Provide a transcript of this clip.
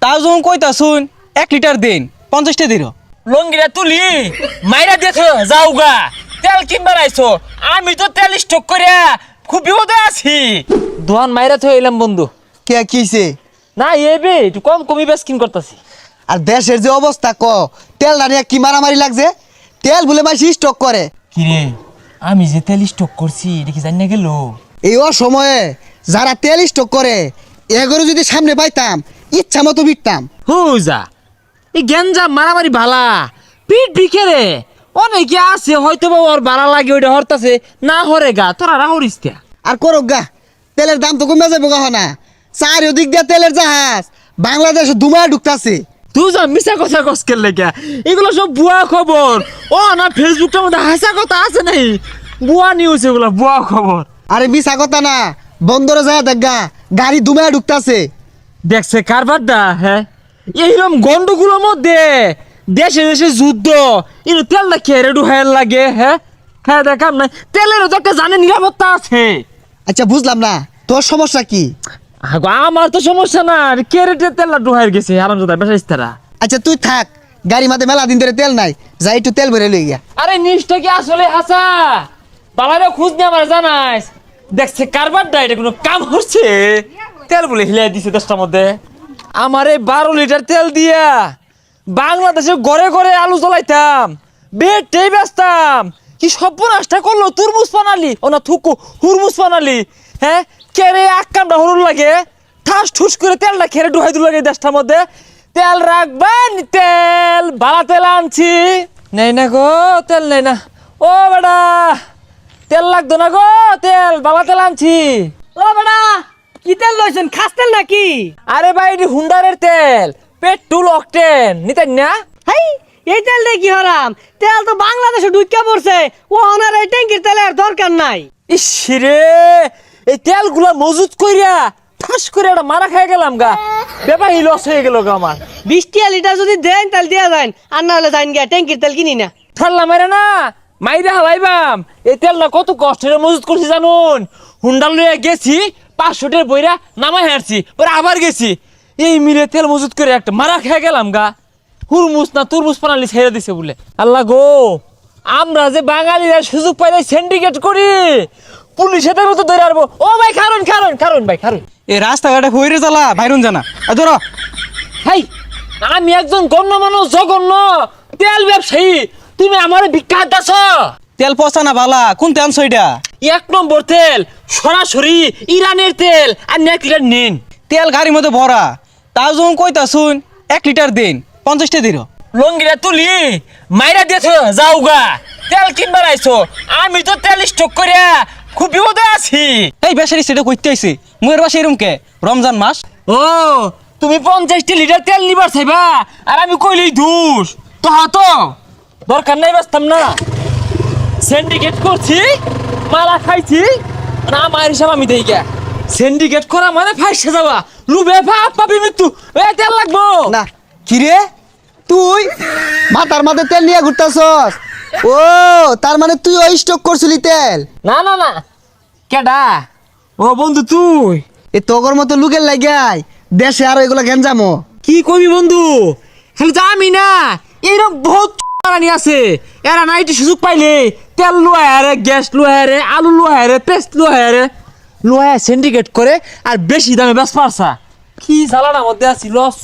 তাও যখন কইতা শুন 1 লিটার দিন 50টা দিন লঙ্গিরা তুলি মাইরা দেখো যাওগা তেল কিনবার আইছো আমি তো তেল স্টক করে খুব বিপদে আছি দোয়ান মাইরা তো এলাম বন্ধু কে কিছে না এবে একটু কম কমই বেশ কিন করতেছি আর দেশের যে অবস্থা তেল নিয়ে কি মারামারি লাগছে তেল বলে মাইছি স্টক করে কিরে আমি যে তেল স্টক করছি এটা কি জানি না গেল এই সময়ে যারা তেল স্টক করে এগুলো যদি সামনে পাইতাম ইচ্ছা মতো বিকতাম হুজা এই গেঞ্জা মারামারি ভালা পিট বিকেরে অনেকে আছে হয়তো বা ওর ভাড়া লাগে ওইটা হরতাছে না হরে গা তোরা রাহরিস তে আর করো গা তেলের দাম তো কমে যাবে গা না চারিদিক দিয়ে তেলের জাহাজ বাংলাদেশে দুমায় ঢুকতাছে তুই যা মিছা কথা কসকের লেগে এগুলো সব ভুয়া খবর ও না ফেসবুকটার মধ্যে হাসা কথা আছে নাই ভুয়া নিউজ এগুলো ভুয়া খবর আরে মিছা কথা না বন্দরে যায় দেখ গা গাড়ি দুমায় ঢুকতাছে দেখছে কারবারটা হ্যাঁ এইরকম গন্ডগুলোর মধ্যে দেশে দেশে যুদ্ধ এর তেলটা খেয়ে ডুহাইল লাগে হ্যাঁ হ্যাঁ দেখাম না তেলেরও তো একটা জানে নিরাপত্তা আছে আচ্ছা বুঝলাম না তোর সমস্যা কি আগো আমার তো সমস্যা না কেরেটে তেলটা ডুহাইল গেছে আরাম দাদা বেশ তারা আচ্ছা তুই থাক গাড়ি মাঝে মেলা দিন ধরে তেল নাই যাই একটু তেল ভরে লই গিয়া আরে নিষ্ঠা কি আসলে হাসা বাবারে খোঁজ নিয়ে আমার জানাইস দেখছে কারবারটা এটা কোনো কাম হচ্ছে তেল বলে হিলাই দিছে 10টার মধ্যে আমারে 12 লিটার তেল দিয়া বাংলাদেশে ঘরে ঘরে আলু জ্বলাইতাম বেটেই বেচতাম কি সর্বনাশটা করলো তুরমুজ বানালি ও না থুকু হুরমুজ বানালি হ্যাঁ কেরে আক্কামটা হরুন লাগে ঠাস ঠুস করে তেলটা খেরে ডুহাই দু লাগে 10টার মধ্যে তেল রাখবেন তেল বালা তেল আনছি নেই না গো তেল নেই না ও বেটা তেল লাগতো না গো তেল বালা তেল আনছি ও বেটা কি তেল লইছেন খাস তেল নাকি আরে ভাই এটি হুন্ডারের তেল পেট্রোল অকটেন নিতেন না হাই এই তেল দিয়ে কি হরাম তেল তো বাংলাদেশে ঢুকিয়া পড়ছে ও ওনার এই ট্যাঙ্কির তেলের দরকার নাই ইসরে এই তেলগুলা মজুত কইরা ঠাস করে একটা মারা খেয়ে গেলাম গা ব্যাপারই লস হয়ে গেল গা আমার 20 লিটার যদি দেন তেল দিয়া যান আর না হলে যাইন গিয়া ট্যাঙ্কির তেল কিনি না ঠাল্লা মেরে না মাইরা হালাইবাম এই তেলটা কত কষ্টের মজুত করছি জানুন হুন্ডা লইয়া গেছি 500 টাকা বইরা নামাই হারছি পরে আবার গেছি এই মিলে তেল মজুত করে একটা মারা খেয়ে গেলাম গা হুরমুজ না তুরমুজ পানালি ছেড়ে দিছে বলে আল্লাহ গো আমরা যে বাঙালিরা সুযোগ পাইলে সিন্ডিকেট করি পুলিশে তার মতো ধরে আসবো ও ভাই খারুন খারুন খারুন ভাই খারুন এই রাস্তাঘাটে হইরে জ্বালা বাইরুন জানা ধরো হাই আমি একজন গণ্যমান্য জঘন্য তেল ব্যবসায়ী তুমি আমার ভিক্ষা দাস তেল পচা না বালা কোন তেল সইটা 1 নম্বর তেল সরাসরি ইরানের তেল আর 1 লিটার নিন তেল গাড়ির মধ্যে ভরা তাও যখন কইতা শুন 1 লিটার দিন 50টা দিন লঙ্গিরা তুলি মাইরা দিয়েছো যাওগা তেল কিনবার আইছো আমি তো তেল স্টক করে খুব বিপদে আছি এই বেশারি সেটা কইতে আইছে মুয়ের বাসা এরম কে রমজান মাস ও তুমি 50টা লিটার তেল নিবার চাইবা আর আমি কইলেই দোষ তো হাতো দরকার নাই বাসতাম না সিন্ডিকেট করছি মারা খাইছি না আমার হিসাব আমি দেই গা সিন্ডিকেট করা মানে ফাইসে যাওয়া লুবে ভাব পাবি মৃত্যু এ তেল লাগবো না কিরে তুই মাথার মাঝে তেল নিয়ে ঘুরতাছস ও তার মানে তুই ওই স্টক করছিলি তেল না না না কেডা ও বন্ধু তুই এ তোগর মতো লুকের লাগাই দেশে আর এগুলা গেঞ্জামো কি কবি বন্ধু খালি তো আমি না এরকম বহুত রানি আছে এরা নাইটি সুযোগ পাইলে তেল লোহারে গ্যাস লোহারে আলু লোহারে পেস্ট লোহারে লোহায় সিন্ডিকেট করে আর বেশি দামে বেশ পারছা কি জ্বালানার মধ্যে আছি লস